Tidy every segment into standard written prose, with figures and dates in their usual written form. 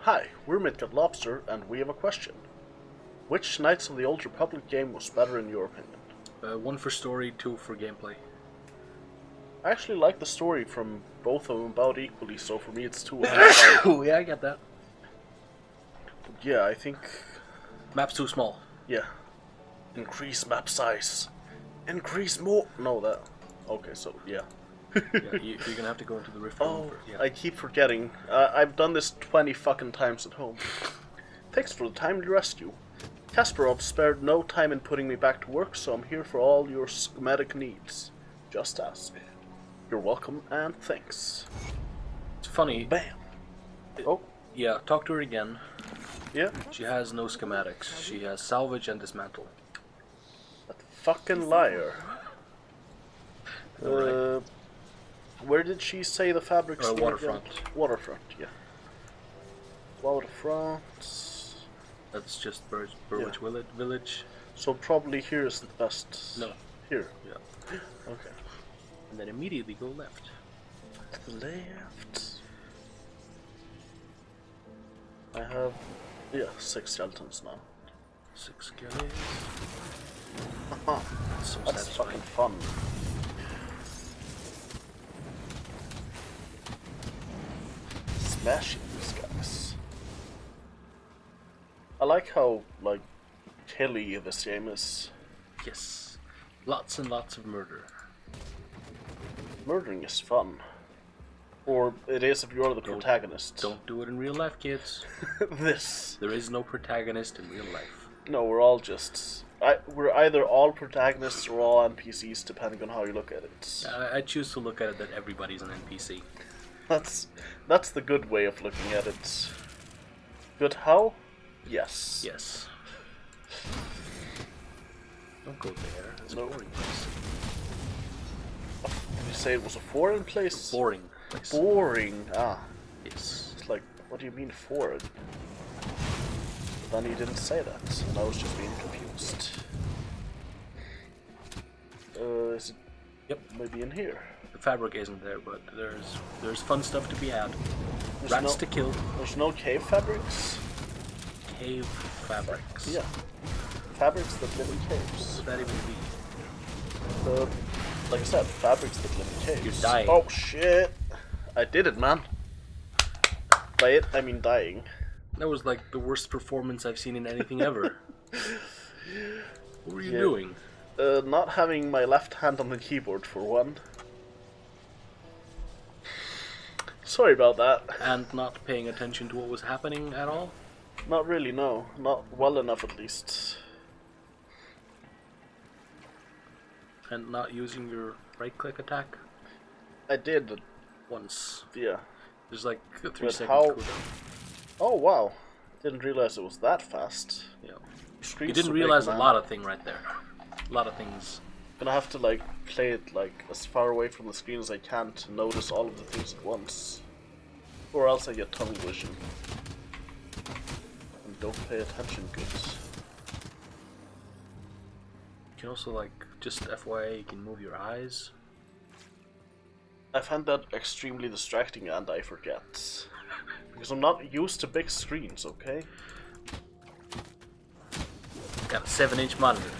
Hi, we're Midgard Lobster, and we have a question. Which Knights of the Old Republic game was better in your opinion? One for story, two for gameplay. I actually like the story from both of them about equally, so for me it's 2 out of 5. Oh, yeah, I get that. Yeah, I think... Map's too small. Yeah. Increase map size. Increase more... No, that... Okay, so, yeah. Yeah, you're gonna have to go into the rift room. Yeah. I keep forgetting. I've done this 20 fucking times at home. Thanks for the timely rescue. Kasparov spared no time in putting me back to work, so I'm here for all your schematic needs. Just ask. You're welcome, and thanks. It's funny. Bam! Oh. Yeah, talk to her again. Yeah? She has no schematics. She has salvage and dismantle. That fucking liar. Right. Where did she say the fabrics were? Waterfront. Waterfront, yeah. Waterfront. That's just Burwich Village. So probably here is the best. No. Here. Yeah. Okay. And then immediately go left. Left. I have, 6 skeletons now. 6 skeletons. So That's satisfying. fucking fun. Smashing these guys. I like how, killy this game is. Yes. Lots and lots of murder. Murdering is fun. Or it is if you're the protagonist. Don't do it in real life, kids. This. There is no protagonist in real life. No, we're all just... we're either all protagonists or all NPCs, depending on how you look at it. I choose to look at it that everybody's an NPC. That's the good way of looking at it. Good how? Yes. Yes. Don't go there. It's a No. boring place. Did you say it was a foreign place? Boring place. Boring. Ah. Yes. It's like, what do you mean foreign? But then you didn't say that, and I was just being confused. Is it? Yep. Maybe in here. The fabric isn't there, but there's fun stuff to be had. Rats to kill. There's no cave fabrics? Cave fabrics. Yeah. Fabrics that live in caves. What would that even be? Like I said, fabrics that live in caves. You're dying. Oh shit! I did it, man. By it, I mean dying. That was like the worst performance I've seen in anything ever. What were you doing? Not having my left hand on the keyboard for one. Sorry about that. And not paying attention to what was happening at all? Not really, no. Not well enough, at least. And not using your right-click attack? I did. Once. Yeah. There's like a 3 But second how... cooldown. Oh, wow. Didn't realize it was that fast. Yeah. Screen's You didn't so big, realize man. a lot of things right there. A lot of things. Gonna have to play it as far away from the screen as I can to notice all of the things at once. Or else I get tunnel vision. And don't pay attention good. You can also just FYI, you can move your eyes. I find that extremely distracting and I forget. Because I'm not used to big screens, okay? Got a 7-inch monitor.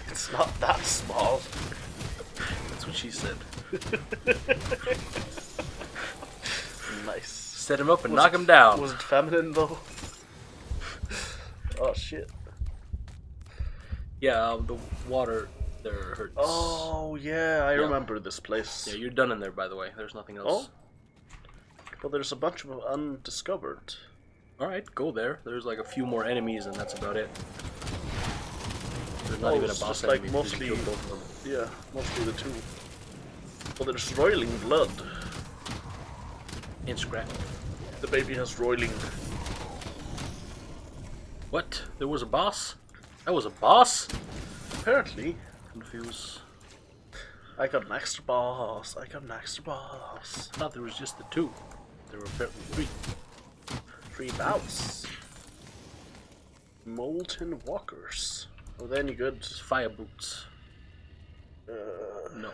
It's not that small. That's what she said. Nice. Set him up and knock him down. Was it feminine though? Oh shit. Yeah, the water there hurts. Oh yeah, I remember this place. Yeah, you're done in there, by the way. There's nothing else. Well, there's a bunch of undiscovered. Alright, go there. There's a few more enemies and that's about it. There's not even a it's boss just enemy. mostly, You killed both of them. yeah, mostly the two. Well, there's roiling blood. And scrap. The baby has roiling. What? There was a boss? That was a boss? Apparently. Confused. I got an extra boss. I got an extra boss. I thought there was just the 2. There were apparently 3. 3 bouts. Molten walkers. Are they any good? Fire boots. No.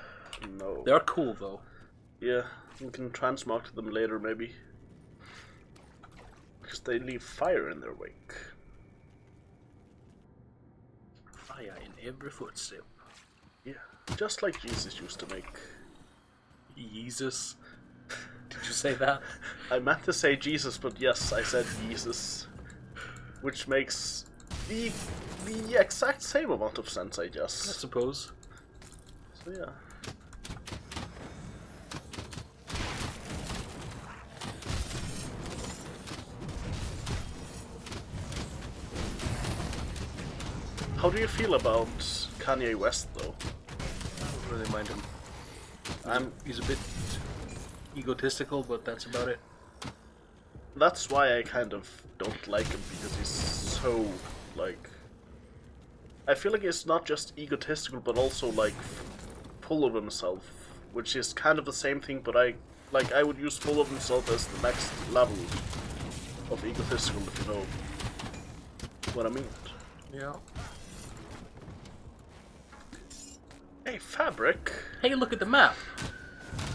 No. They're cool though. Yeah, we can transmog them later maybe. because they leave fire in their wake. Fire in every footstep. Yeah, just like Jesus used to make. Jesus. Did you say that? I meant to say Jesus, but yes, I said Jesus. Which makes the exact same amount of sense, I guess. I suppose. So yeah. How do you feel about Kanye West, though? I don't really mind him. He's a bit egotistical, but that's about it. That's why I kind of don't like him, because he's so, like... I feel like he's not just egotistical, but also, like, full of himself. Which is kind of the same thing, but I would use full of himself as the next level of egotistical, if you know what I mean. Yeah. Hey, fabric! Hey, look at the map!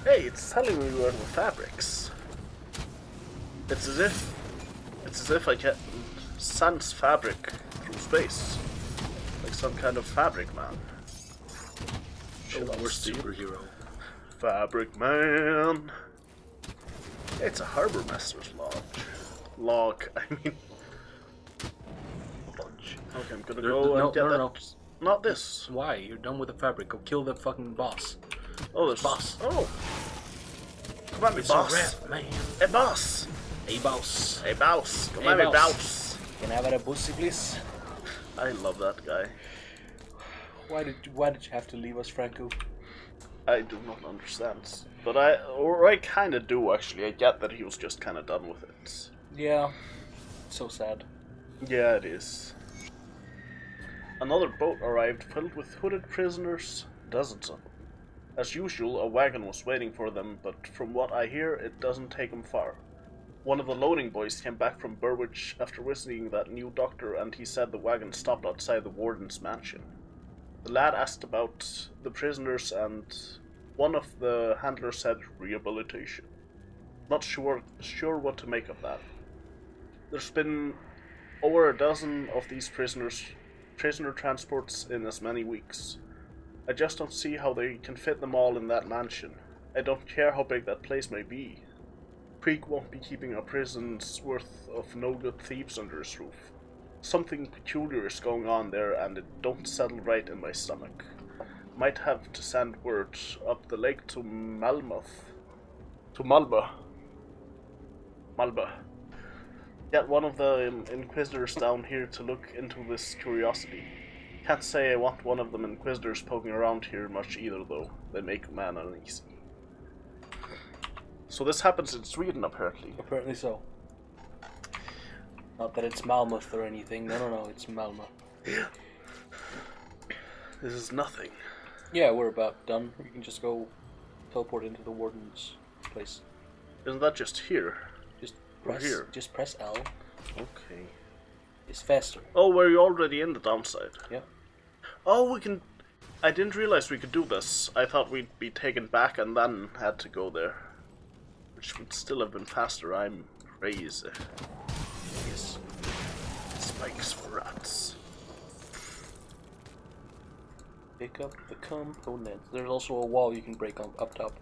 Hey, it's telling me where the fabrics. It's as if I can sense fabric through space. Like some kind of fabric man. The worst superhero. Fabric man. It's a harbor master's log. I mean. Lodge. Okay, I'm gonna go and get that. No. Not this. Why? You're done with the fabric. Go kill the fucking boss. Oh, there's boss. Oh. Come at me, It's boss. a rap, man. Hey, boss. Hey, boss. Hey, boss. Come Hey, at me, boss. boss. Can I have a pussy, please? I love that guy. Why did you have to leave us, Franco? I do not understand. But I kind of do, actually. I get that he was just kind of done with it. Yeah. So sad. Yeah, it is. Another boat arrived filled with hooded prisoners, dozens of them. As usual, a wagon was waiting for them, but from what I hear, it doesn't take them far. One of the loading boys came back from Berwick after visiting that new doctor, and he said the wagon stopped outside the warden's mansion. The lad asked about the prisoners, and one of the handlers said rehabilitation. Not sure what to make of that. There's been over a dozen of these prisoner transports in as many weeks. I just don't see how they can fit them all in that mansion. I don't care how big that place may be. Creek won't be keeping a prison's worth of no-good thieves under his roof. Something peculiar is going on there, and it don't settle right in my stomach. Might have to send word up the lake to Malmö. Get one of the inquisitors down here to look into this curiosity. Can't say I want one of them inquisitors poking around here much either, though. They make a man uneasy. So this happens in Sweden, apparently. Apparently so. Not that it's Malmö or anything. No, it's Malmö. This is nothing. Yeah, we're about done. We can just go teleport into the warden's place. Isn't that just here? Just press L. Okay. It's faster. Oh, were you already in the downside? Yeah. Oh, we can... I didn't realize we could do this. I thought we'd be taken back and then had to go there. Which would still have been faster. I'm crazy. Yes. Spikes for rats. Pick up the components. There's also a wall you can break on up top.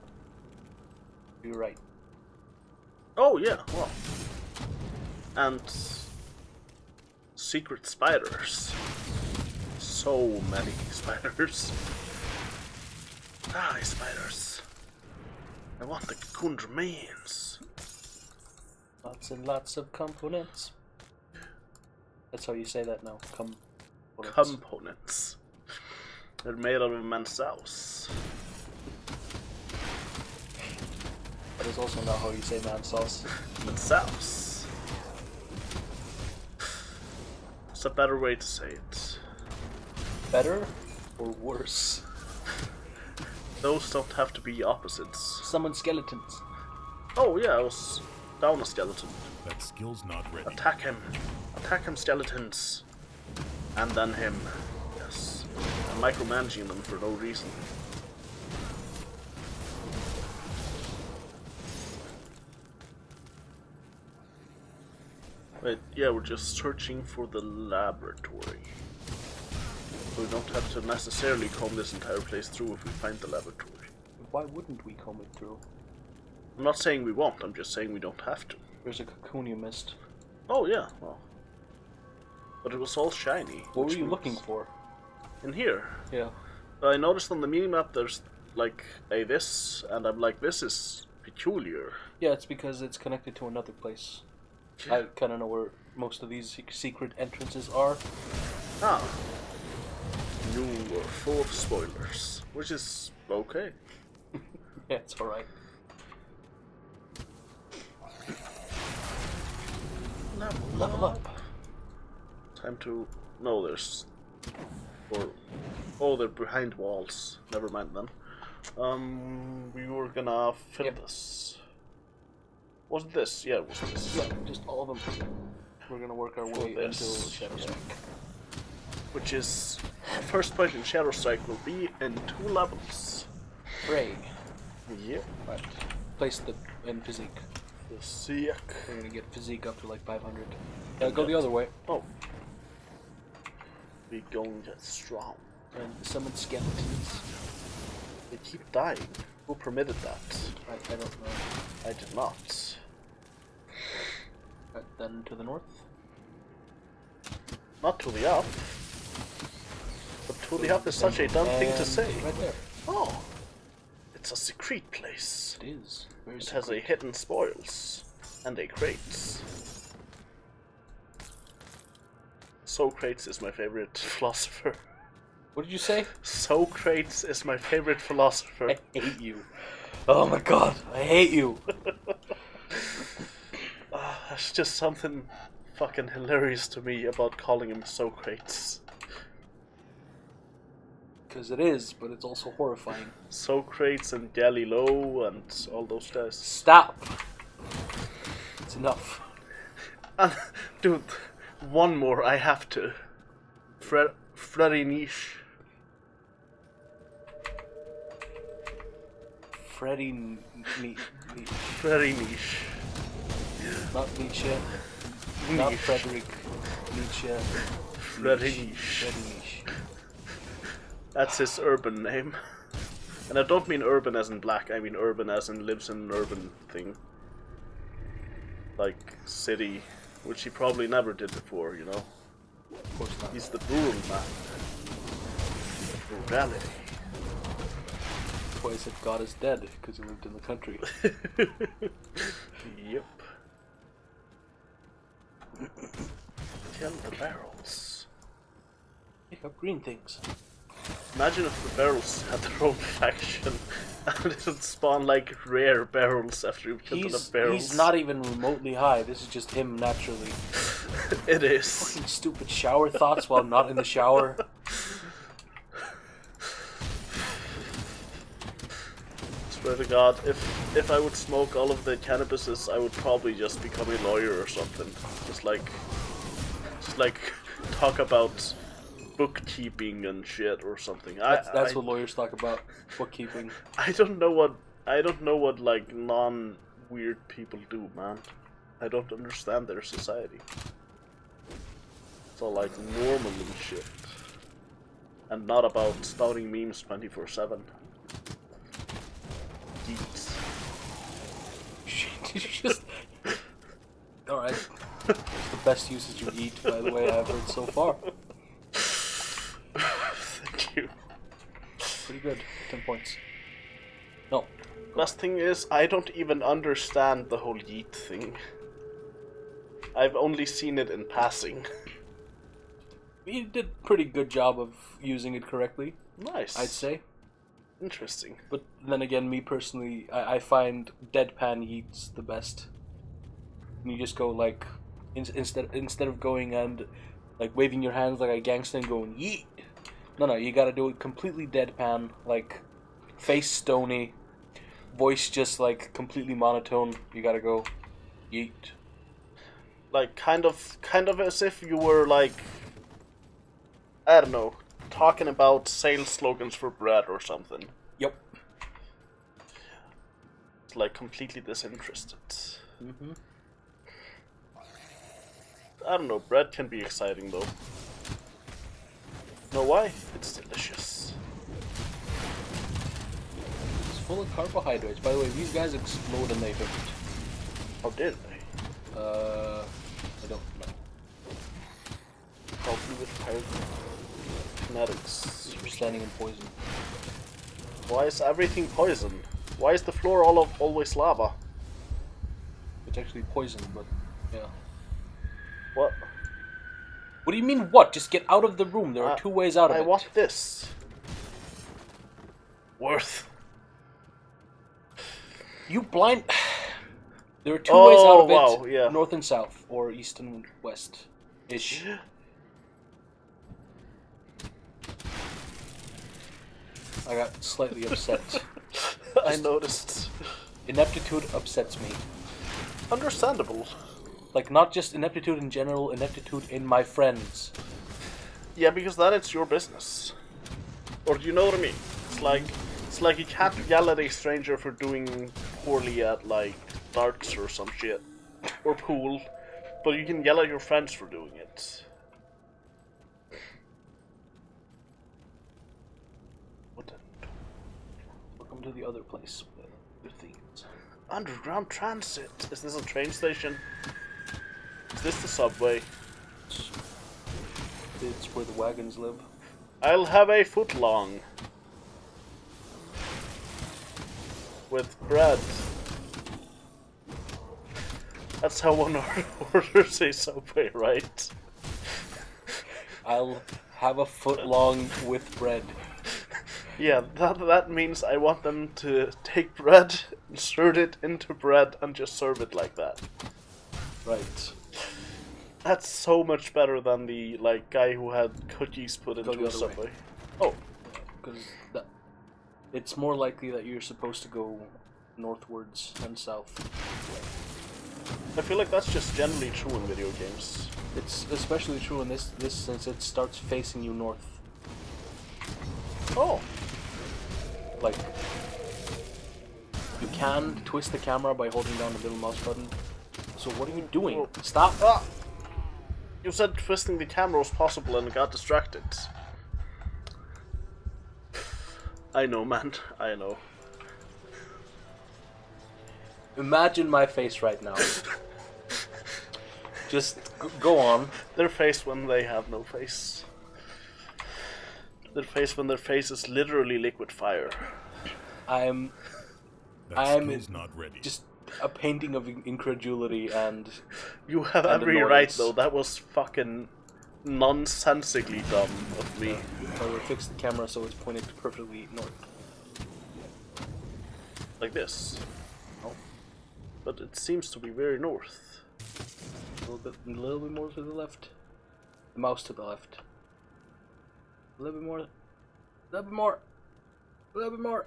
You're right. Oh, yeah, well. And... secret spiders. So many spiders. Die, spiders. I want the cocoon remains. Lots and lots of components. That's how you say that now. Components. They're made out of immense sauce. That is also not how you say man sauce. Sauce. What's a better way to say it? Better or worse? Those don't have to be opposites. Summon skeletons. Oh yeah, I was down a skeleton. That skill's not ready. Attack him. Attack him, skeletons. And then him. Yes. I'm micromanaging them for no reason. Wait, yeah, we're just searching for the laboratory. So we don't have to necessarily comb this entire place through if we find the laboratory. Why wouldn't we comb it through? I'm not saying we won't, I'm just saying we don't have to. There's a cocoon you missed. Oh yeah, well. But it was all shiny. What were you looking for? In here. Yeah. I noticed on the mini-map there's like a this, and I'm like, this is peculiar. Yeah, it's because it's connected to another place. I kind of know where most of these secret entrances are. Ah. You were full of spoilers, which is okay. Yeah, it's alright. Level up. Time to... No, there's... Or... Oh, they're behind walls. Never mind then. We were gonna fill this. Was it this? Yeah, it was this. Yeah, just all of them. We're gonna work our way into Shadow Strike. Which is... First point in Shadow Strike will be in 2 levels. Hooray. Yep. Right. Place the in physique. Physique. We're gonna get physique up to like 500. Yeah, go the other way. Oh. We going to get strong. And summon skeletons. They keep dying. Who permitted that? I don't know. I did not. Right, then to the north. Not to the up. But to the up is such a dumb thing to say. Right there. Oh. It's a secret place. It is. Very It has a hidden spoils. And a crates. Socrates is my favorite philosopher. What did you say? Socrates is my favorite philosopher. I hate you. Oh my god, I hate you. There's just something fucking hilarious to me about calling him Socrates. Because it is, but it's also horrifying. Socrates and Galileo and all those guys. Stop! It's enough. Dude, one more I have to. Freddy Niche. Freddy Freddy Niche. Not Nietzsche. Not Frederick Nietzsche. Freddy Niche. Freddy Niche. That's his urban name. And I don't mean urban as in black, I mean urban as in lives in an urban thing. Like city, which he probably never did before, you know? Of course not. He's the rural man. Rurality. That's why I said God is dead, because he lived in the country. Yep. Kill the barrels. Pick up green things. Imagine if the barrels had their own faction and it would spawn like rare barrels after you killed enough barrels. He's not even remotely high. This is just him naturally. It is. Fucking stupid shower thoughts while not in the shower. Swear to God, if I would smoke all of the cannabises, I would probably just become a lawyer or something. Just like talk about bookkeeping and shit or something. That's what lawyers talk about. Bookkeeping. I don't know what like non-weird people do, man. I don't understand their society. It's all like normal and shit. And not about spouting memes 24/7. Geeks. Shit, you just... Alright. It's the best usage of eat, by the way, I've heard so far. Thank you. Pretty good. 10 points. No. Best thing is, I don't even understand the whole yeet thing. I've only seen it in passing. You did a pretty good job of using it correctly. Nice. I'd say. Interesting. But then again, me personally, I find deadpan yeets the best. And you just go like, instead of going and like waving your hands like a gangster and going yeet. No, you gotta do it completely deadpan, like face stony, voice just like completely monotone. You gotta go yeet. Like kind of as if you were like, I don't know, talking about sales slogans for bread or something. Yep. It's like completely disinterested. Mm-hmm. I don't know, bread can be exciting though. Know why? It's delicious. It's full of carbohydrates. By the way, these guys explode and they hurt. How did they? I don't know. Help me with kinetics. You're standing in poison. Why is everything poison? Why is the floor always lava? It's actually poison, but yeah. What? What do you mean what? Just get out of the room. There are two ways out of it. I want this. Worth. You blind... There are two ways out of it. Wow, yeah. North and south, or east and west-ish. I got slightly upset. I noticed. Ineptitude upsets me. Understandable. Like, not just ineptitude in general, ineptitude in my friends. Yeah, because then it's your business. Or do you know what I mean? It's like you can't yell at a stranger for doing poorly at, like, darts or some shit. Or pool. But you can yell at your friends for doing it. What the... Welcome to the other place with your things. Underground transit. Is this a train station? Is this the subway? It's where the wagons live. I'll have a foot long. With bread. That's how one orders a subway, right? I'll have a foot long with bread. Yeah, that means I want them to take bread, insert it into bread, and just serve it like that. Right. That's so much better than the like guy who had cookies put into a subway. Oh, because it's more likely that you're supposed to go northwards and south. I feel like that's just generally true in video games. It's especially true in this since it starts facing you north. Oh. Like, you can twist the camera by holding down the middle mouse button. So what are you doing? Whoa. Stop! Ah! You said twisting the camera was possible and got distracted. I know, man. I know. Imagine my face right now. Just go on. Their face when they have no face. Their face when their face is literally liquid fire. I'm not ready. Just a painting of incredulity and... You have and every annoyance. right though, that was fucking nonsensically dumb of me. I will fix the camera so it's pointed perfectly north. Like this. Oh. But it seems to be very north. A little bit more to the left. The mouse to the left. A little bit more. A little bit more. A little bit more.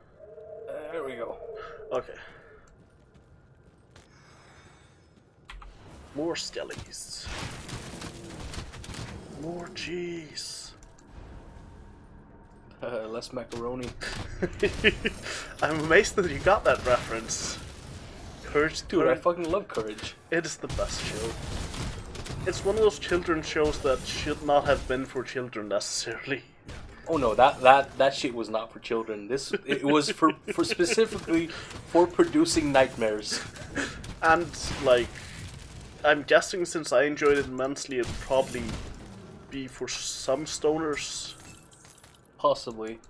There we go. Okay. More skellies. More cheese. Less macaroni. I'm amazed that you got that reference. Courage, Dude, I fucking love Courage. It is the best show. It's one of those children's shows that should not have been for children necessarily. Oh no, that shit was not for children. It was for specifically for producing nightmares. And like, I'm guessing since I enjoyed it immensely, it would probably be for some stoners. Possibly.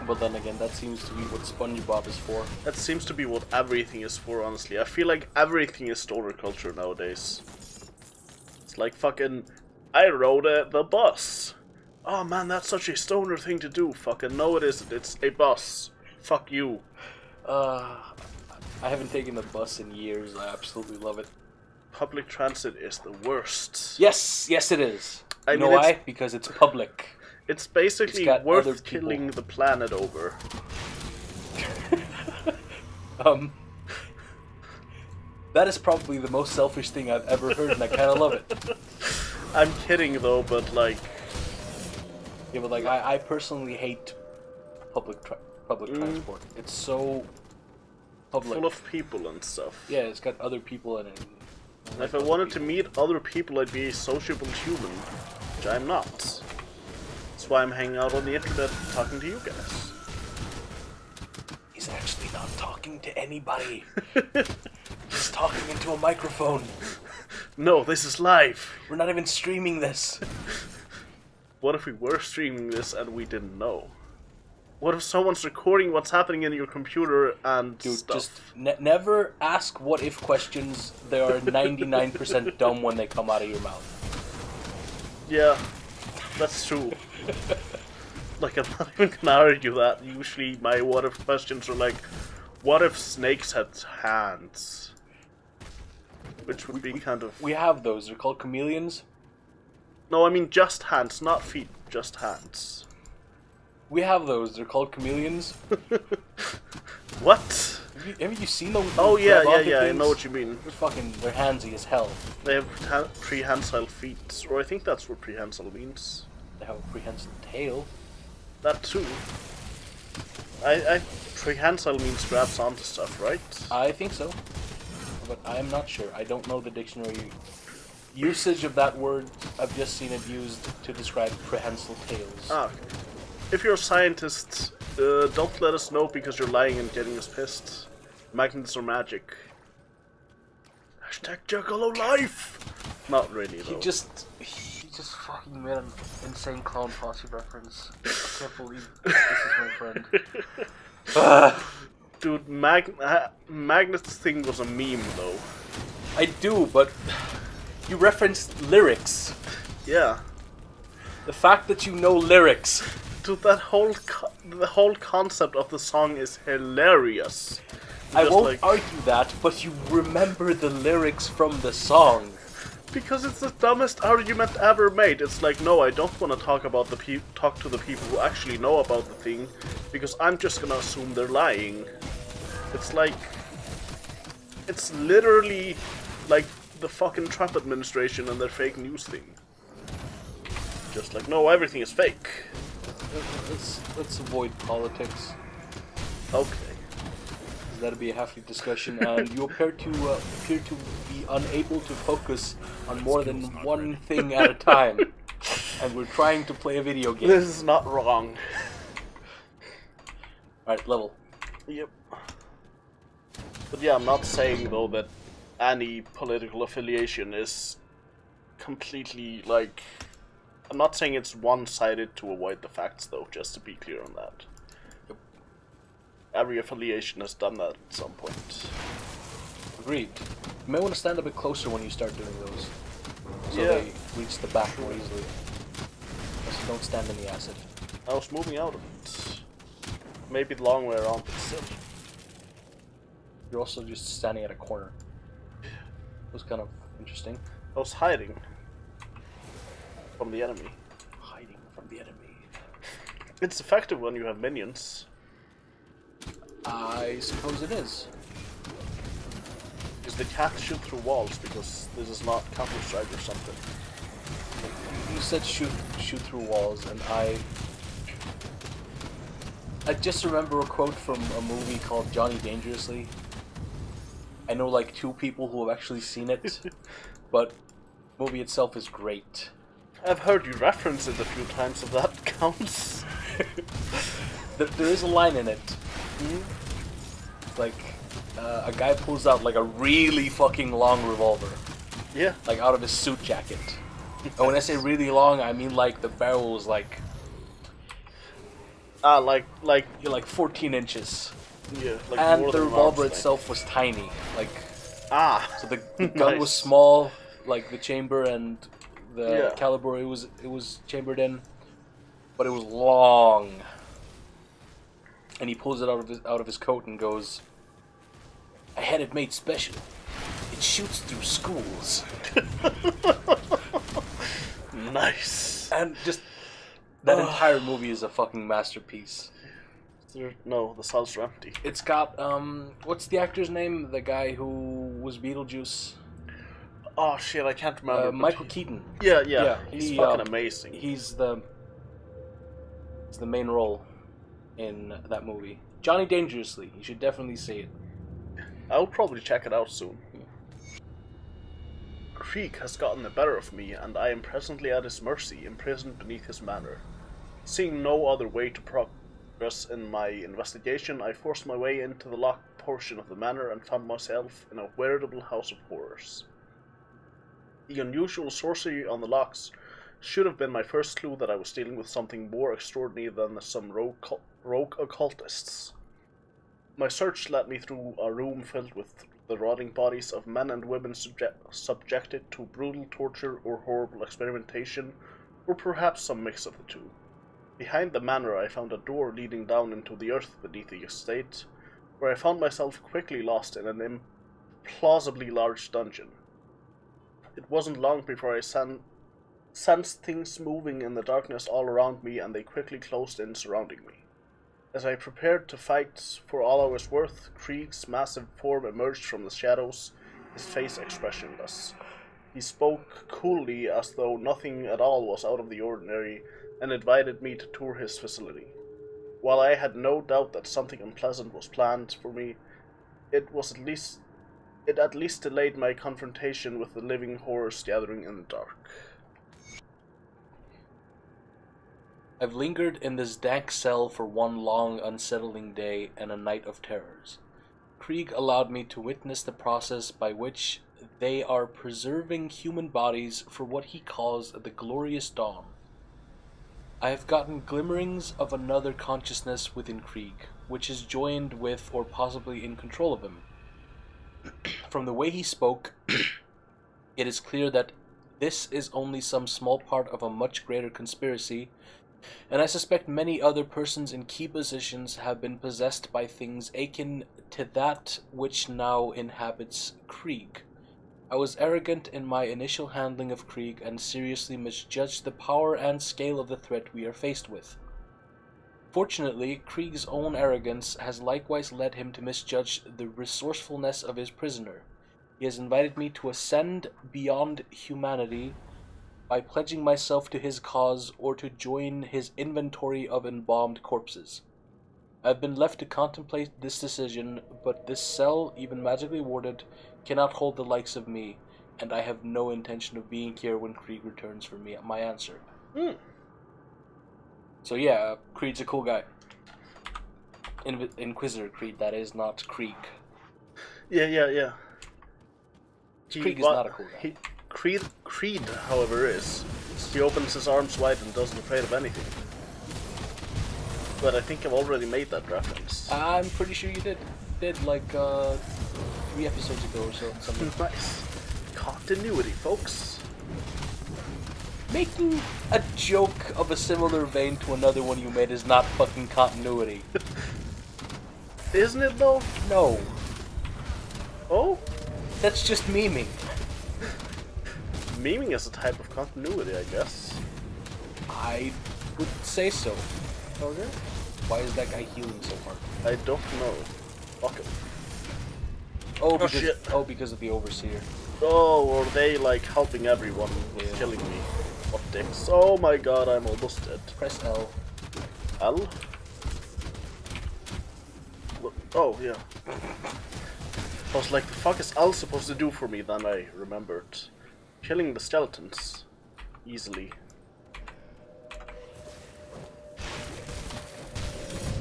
But then again, that seems to be what SpongeBob is for. That seems to be what everything is for, honestly. I feel like everything is stoner culture nowadays. It's like fucking, I rode the bus. Oh man, that's such a stoner thing to do. Fucking no it isn't, it's a bus. Fuck you. I haven't taken the bus in years. I absolutely love it. Public transit is the worst. Yes, it is. I You mean, know why? Because it's public. It's basically It's got other worth people. killing the planet over. That is probably the most selfish thing I've ever heard, and I kind of love it. I'm kidding though, but like... Yeah, but like, I personally hate public transport. It's so full of people and stuff. Yeah, it's got other people in it. And if I wanted to meet other people, I'd be a sociable human, which I'm not. That's why I'm hanging out on the internet talking to you guys. He's actually not talking to anybody. He's talking into a microphone. No, this is live. We're not even streaming this. What if we were streaming this and we didn't know? What if someone's recording what's happening in your computer and Dude, stuff? just never ask what if questions. They are 99% dumb when they come out of your mouth. Yeah, that's true. Like, I'm not even gonna argue that. Usually my what if questions are like, what if snakes had hands? Which would be kind of... We have those. They're called chameleons. No, I mean just hands, not feet, just hands. We have those. They're called chameleons. What? Have you seen those? Oh yeah, grab onto I things? know what you mean. They're handsy as hell. They have prehensile feet, or I think that's what prehensile means. They have a prehensile tail. That too. Prehensile means grabs onto stuff, right? I think so, but I'm not sure. I don't know the dictionary usage of that word. I've just seen it used to describe prehensile tails. Ah, okay. If you're a scientist, don't let us know because you're lying and getting us pissed. Magnets are magic. Hashtag Juggalo life! Not really, though. He just fucking made an insane Clown Posse reference. I can't believe this is my friend. Dude, Magnets thing was a meme, though. I do, but you referenced lyrics. Yeah. The fact that you know lyrics. Dude, the whole concept of the song is hilarious. I Just won't argue that, but you remember the lyrics from the song. Because it's the dumbest argument ever made. It's like, no, I don't want to talk to the people who actually know about the thing, because I'm just gonna assume they're lying. It's like, it's literally like the fucking Trump administration and their fake news thing. Just like, no, everything is fake. Let's avoid politics. Okay. That'll be a hefty discussion, and you appear to be unable to focus on more than one thing at a time. And we're trying to play a video game. This is not wrong. Alright, level. Yep. But yeah, I'm not saying though that any political affiliation is completely like... I'm not saying it's one-sided to avoid the facts though, just to be clear on that. Every affiliation has done that at some point. Agreed. You may want to stand a bit closer when you start doing those. So Yeah. they reach the back more easily. Also, don't stand in the acid. I was moving out of it. Maybe the long way around, but still. You're also just standing at a corner. It was kind of interesting. I was hiding from the enemy. Hiding from the enemy. It's effective when you have minions. I suppose it is. Because they can't shoot through walls because this is not Counter-Strike or something. You said shoot through walls, and I just remember a quote from a movie called Johnny Dangerously. I know like 2 people who have actually seen it, but the movie itself is great. I've heard you reference it a few times, if that counts. There is a line in it. Like, a guy pulls out like a really fucking long revolver. Yeah. Like out of his suit jacket. And when I say really long, I mean like the barrel was like... Like 14 inches. yeah, like And more the than an revolver arm's itself was tiny. Like, length. so the gun was Nice. small, like the chamber and the Yeah. caliber it was chambered in, but it was long. And he pulls it out of his coat and goes, "I had it made special. It shoots through schools." Nice. And just that entire movie is a fucking masterpiece. No, the cells are empty. It's got what's the actor's name? The guy who was Beetlejuice. Oh shit, I can't remember. but Michael Keaton. Yeah. He's he, fucking amazing. He's the main role in that movie. Johnny Dangerously. You should definitely see it. I'll probably check it out soon. Krieg has gotten the better of me, and I am presently at his mercy, imprisoned beneath his manor. Seeing no other way to progress in my investigation, I forced my way into the locked portion of the manor and found myself in a veritable house of horrors. The unusual sorcery on the locks should have been my first clue that I was dealing with something more extraordinary than some rogue occultists. My search led me through a room filled with the rotting bodies of men and women subjected to brutal torture or horrible experimentation, or perhaps some mix of the two. Behind the manor I found a door leading down into the earth beneath the estate, where I found myself quickly lost in an implausibly large dungeon. It wasn't long before I sensed things moving in the darkness all around me, and they quickly closed in, surrounding me. As I prepared to fight for all I was worth, Krieg's massive form emerged from the shadows, his face expressionless. He spoke coolly, as though nothing at all was out of the ordinary, and invited me to tour his facility. While I had no doubt that something unpleasant was planned for me, it at least delayed my confrontation with the living horrors gathering in the dark. I've lingered in this dank cell for one long, unsettling day and a night of terrors. Krieg allowed me to witness the process by which they are preserving human bodies for what he calls the glorious dawn. I have gotten glimmerings of another consciousness within Krieg, which is joined with or possibly in control of him. From the way he spoke, it is clear that this is only some small part of a much greater conspiracy, and I suspect many other persons in key positions have been possessed by things akin to that which now inhabits Krieg. I was arrogant in my initial handling of Krieg and seriously misjudged the power and scale of the threat we are faced with. Fortunately, Krieg's own arrogance has likewise led him to misjudge the resourcefulness of his prisoner. He has invited me to ascend beyond humanity by pledging myself to his cause or to join his inventory of embalmed corpses. I have been left to contemplate this decision, but this cell, even magically warded, cannot hold the likes of me, and I have no intention of being here when Krieg returns for me. My answer. So yeah, Creed's a cool guy. Inquisitor Creed, that is, not Krieg. Yeah. Krieg is not a cool guy. Creed, however, is. He opens his arms wide and doesn't afraid of anything. But I think I've already made that reference. I'm pretty sure you did like 3 episodes ago or so. Something. Nice. Continuity, folks. Making a joke of a similar vein to another one you made is not fucking continuity. Isn't it though? No. Oh? That's just memeing. Memeing is a type of continuity, I guess. I would say so. Okay. Why is that guy healing so hard? I don't know. Fuck him. Oh, shit. Because of the Overseer. Oh, were they like helping everyone with killing me? What dicks. Oh my god, I'm almost dead. Press L. L? Oh, yeah. I was like, the fuck is L supposed to do for me? Then I remembered. Killing the skeletons. Easily.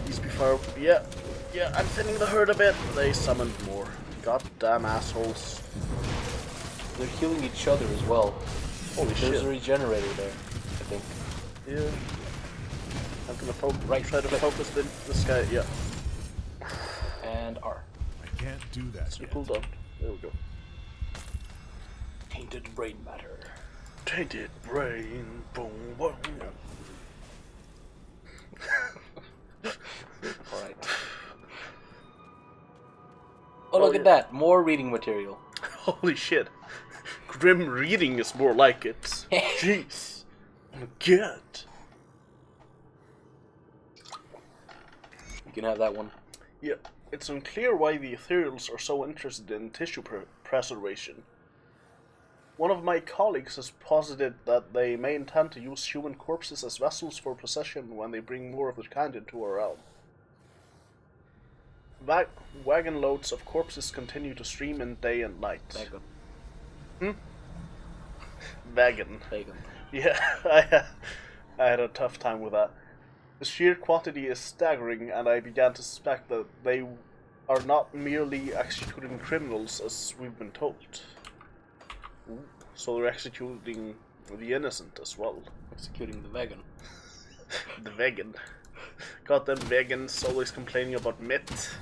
These before. Yeah, I'm thinning the herd a bit. They summoned more. Goddamn assholes. They're healing each other as well. Holy shit. There's a regenerator there, I think. Yeah. I'm gonna try to click. focus this guy. Yeah. And R. I can't do that So yet. cool down. There we go. Tainted brain matter. Tainted brain. Boom, boom. Alright. Oh, look at that. More reading material. Holy shit. Grim reading is more like it. Jeez. God. You can have that one. Yeah. It's unclear why the ethereals are so interested in tissue preservation. One of my colleagues has posited that they may intend to use human corpses as vessels for possession when they bring more of their kind into our realm. Wagon loads of corpses continue to stream in day and night. Wagon. Yeah, I had a tough time with that. The sheer quantity is staggering, and I began to suspect that they are not merely executing criminals as we've been told. Ooh, so they're executing the innocent as well. Executing the vegan. The vegan. God, them vegans always complaining about Mitt.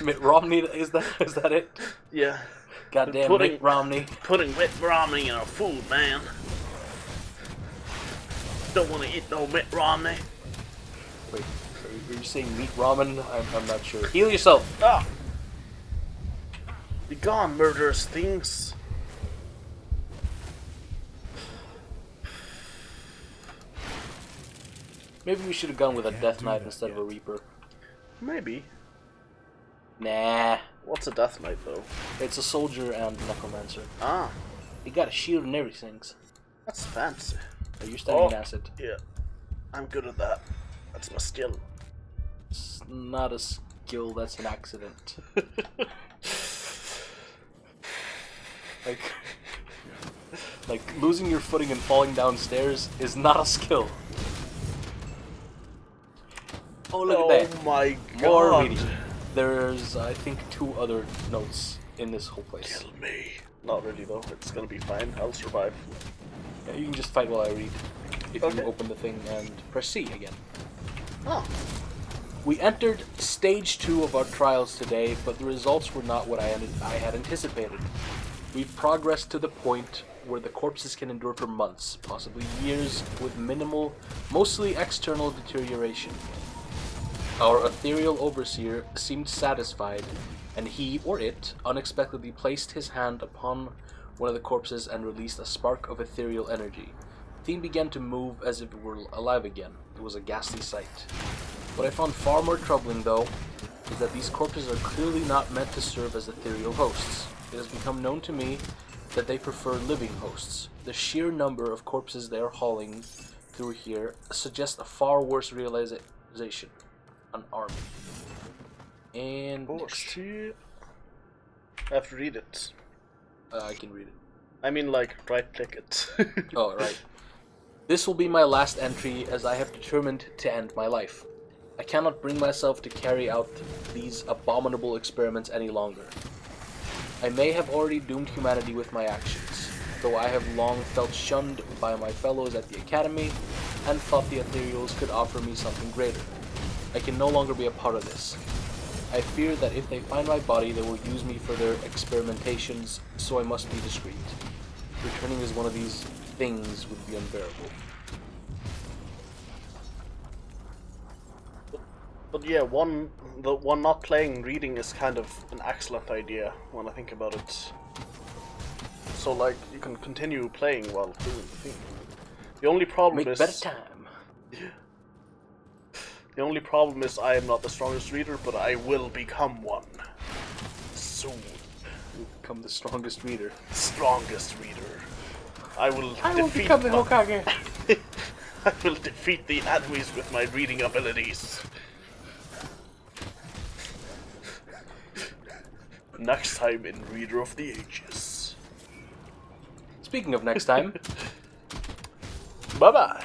Mitt Romney, is that it? Yeah. Goddamn Mitt Romney. Putting Mitt Romney in our food, man. Don't want to eat no Mitt Romney. Wait, are you saying meat ramen? I'm not sure. Heal yourself! Ah! Be gone, murderous things. Maybe we should have gone with a Death Knight instead of a Reaper. Maybe. Nah. What's a Death Knight, though? It's a soldier and necromancer. Ah. He got a shield and everything. That's fancy. Oh, you're studying acid. Yeah. I'm good at that. That's my skill. It's not a skill, that's an accident. Like losing your footing and falling downstairs is not a skill. Oh, look at that. Oh my god. More reading. There's, I think, 2 other notes in this whole place. Kill me. Not really, though. It's gonna be fine. I'll survive. Yeah, you can just fight while I read. If Okay. you open the thing and press C again. Oh. We entered stage 2 of our trials today, but the results were not what I had anticipated. We've progressed to the point where the corpses can endure for months, possibly years, with minimal, mostly external deterioration. Our ethereal overseer seemed satisfied, and he, or it, unexpectedly placed his hand upon one of the corpses and released a spark of ethereal energy. The thing began to move as if it were alive again. It was a ghastly sight. What I found far more troubling, though, is that these corpses are clearly not meant to serve as ethereal hosts. It has become known to me that they prefer living hosts. The sheer number of corpses they are hauling through here suggests a far worse realization. An army. And next. Shit. I have to read it. I can read it. I mean, like, right-click it. Oh, right. This will be my last entry, as I have determined to end my life. I cannot bring myself to carry out these abominable experiments any longer. I may have already doomed humanity with my actions, though I have long felt shunned by my fellows at the Academy, and thought the Ethereals could offer me something greater. I can no longer be a part of this. I fear that if they find my body, they will use me for their experimentations, so I must be discreet. Returning as one of these things would be unbearable. But yeah, one not playing reading is kind of an excellent idea when I think about it. So like you can continue playing while doing the thing. The only problem Make is better time. The only problem is I am not the strongest reader, but I will become one soon. You'll become the strongest reader. Strongest reader. I will defeat become the Hokage. I will defeat the enemies with my reading abilities. Next time in Reader of the Ages. Speaking of next time, Bye bye.